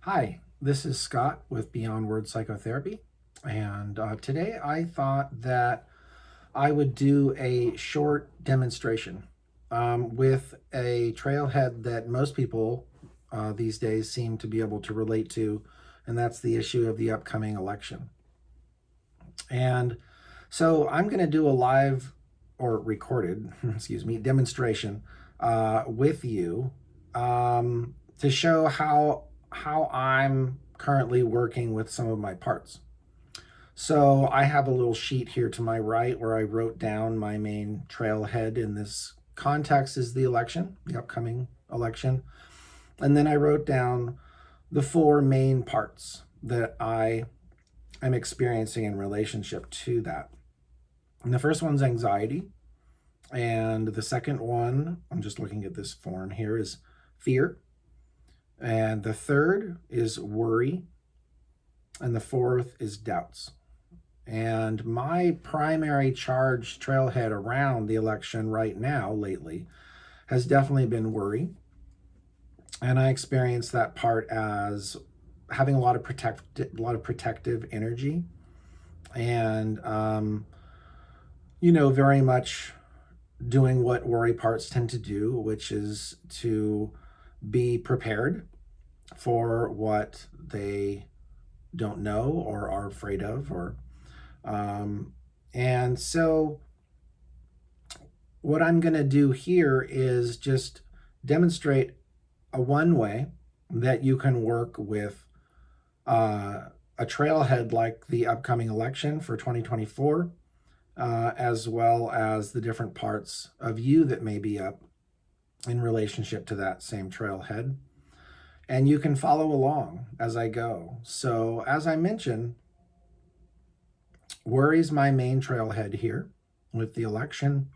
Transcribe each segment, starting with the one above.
Hi, this is Scott with Beyond Words Psychotherapy, and today I thought that I would do a short demonstration with a trailhead that most people these days seem to be able to relate to, and that's the issue of the upcoming election. And so I'm going to do a live or recorded, excuse me, demonstration with you to show how I'm currently working with some of my parts. So I have a little sheet here to my right where I wrote down my main trailhead in this context is the election, the upcoming election. And then I wrote down the four main parts that I am experiencing in relationship to that. And the first one's anxiety. And the second one, I'm just looking at this form here, is fear. And the third is worry. And the fourth is doubts. And my primary charge trailhead around the election right now, lately, has definitely been worry. And I experience that part as having a lot of protective energy, and very much doing what worry parts tend to do, which is to be prepared for what they don't know or are afraid of, and so what I'm going to do here is just demonstrate a one way that you can work with a trailhead like the upcoming election for 2024, as well as the different parts of you that may be up in relationship to that same trailhead. And you can follow along as I go. So as I mentioned, worry's my main trailhead here with the election.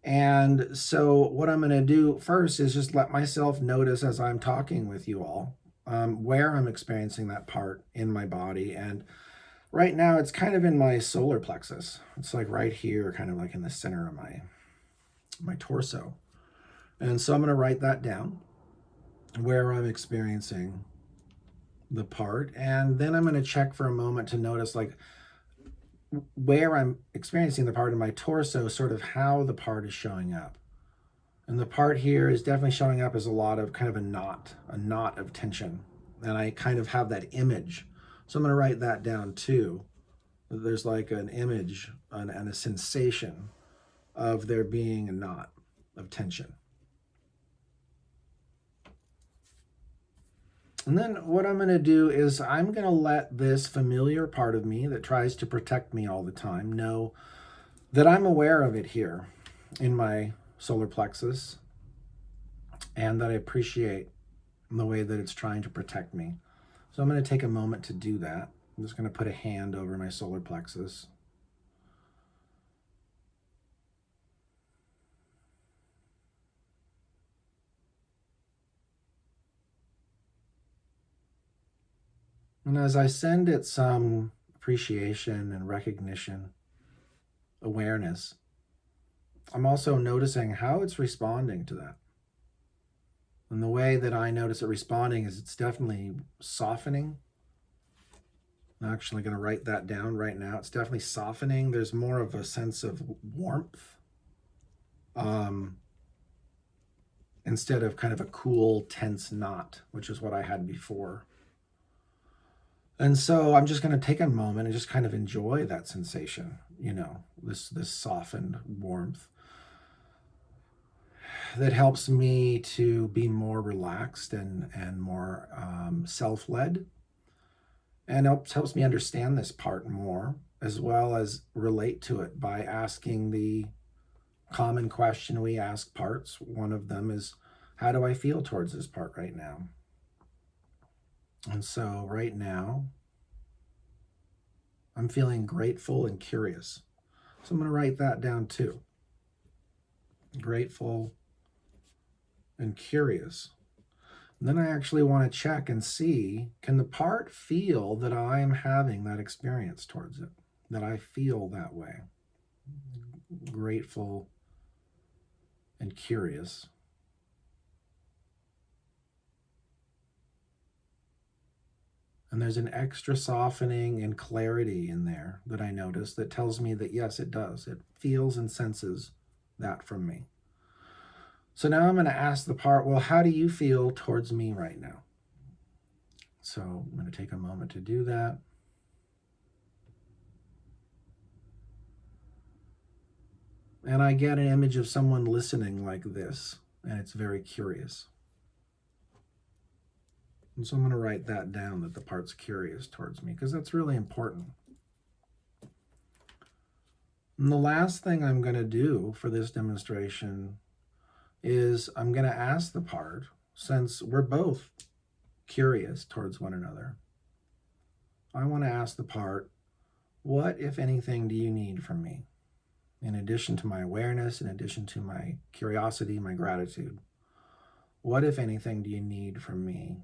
And so what I'm going to do first is just let myself notice as I'm talking with you all where I'm experiencing that part in my body. And right now it's kind of in my solar plexus. It's like right here, kind of like in the center of my torso. And so I'm going to write that down where I'm experiencing the part. And then I'm going to check for a moment to notice like where I'm experiencing the part in my torso, sort of how the part is showing up. And the part here is definitely showing up as a lot of kind of a knot of tension. And I kind of have that image. So I'm going to write that down too. There's like an image and a sensation of there being a knot of tension. And then what I'm going to do is I'm going to let this familiar part of me that tries to protect me all the time know that I'm aware of it here in my solar plexus, and that I appreciate the way that it's trying to protect me. So I'm going to take a moment to do that. I'm just going to put a hand over my solar plexus. And as I send it some appreciation and recognition, awareness, I'm also noticing how it's responding to that. And the way that I notice it responding is it's definitely softening. I'm actually going to write that down right now. It's definitely softening. There's more of a sense of warmth instead of kind of a cool, tense knot, which is what I had before. And so I'm just going to take a moment and just kind of enjoy that sensation, this softened warmth that helps me to be more relaxed and more self-led, and helps me understand this part more, as well as relate to it by asking the common question we ask parts. One of them is, how do I feel towards this part right now? And so right now, I'm feeling grateful and curious. So I'm going to write that down too. Grateful and curious. And then I actually want to check and see, can the part feel that I am having that experience towards it? That I feel that way. Grateful and curious. And there's an extra softening and clarity in there that I notice that tells me that yes, it does. It feels and senses that from me. So now I'm going to ask the part, well, how do you feel towards me right now? So I'm going to take a moment to do that. And I get an image of someone listening like this, and it's very curious. And so I'm going to write that down, that the part's curious towards me, because that's really important. And the last thing I'm going to do for this demonstration is I'm going to ask the part, since we're both curious towards one another, I want to ask the part, what, if anything, do you need from me? In addition to my awareness, in addition to my curiosity, my gratitude, what, if anything, do you need from me?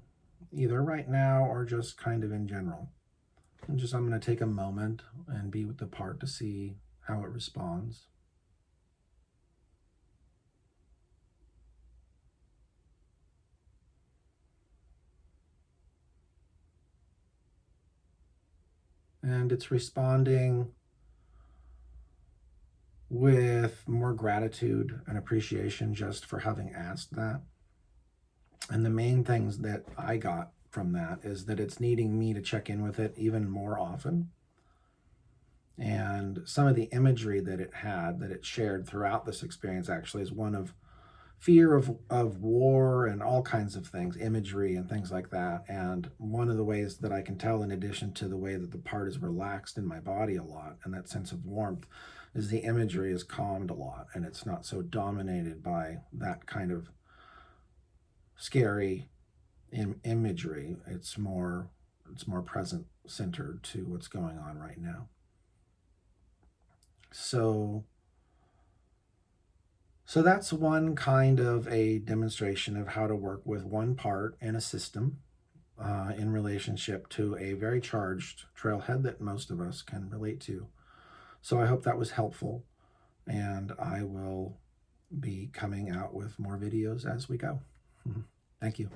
Either right now or just kind of in general. And I'm going to take a moment and be with the part to see how it responds. And it's responding with more gratitude and appreciation just for having asked that. And the main things that I got from that is that it's needing me to check in with it even more often. And some of the imagery that it had, that it shared throughout this experience, actually is one of fear of war and all kinds of things, imagery and things like that. And one of the ways that I can tell, in addition to the way that the part is relaxed in my body a lot and that sense of warmth, is the imagery is calmed a lot, and it's not so dominated by that kind of scary imagery. It's more present centered to what's going on right now. So that's one kind of a demonstration of how to work with one part in a system in relationship to a very charged trailhead that most of us can relate to. So I hope that was helpful, and I will be coming out with more videos as we go. Thank you.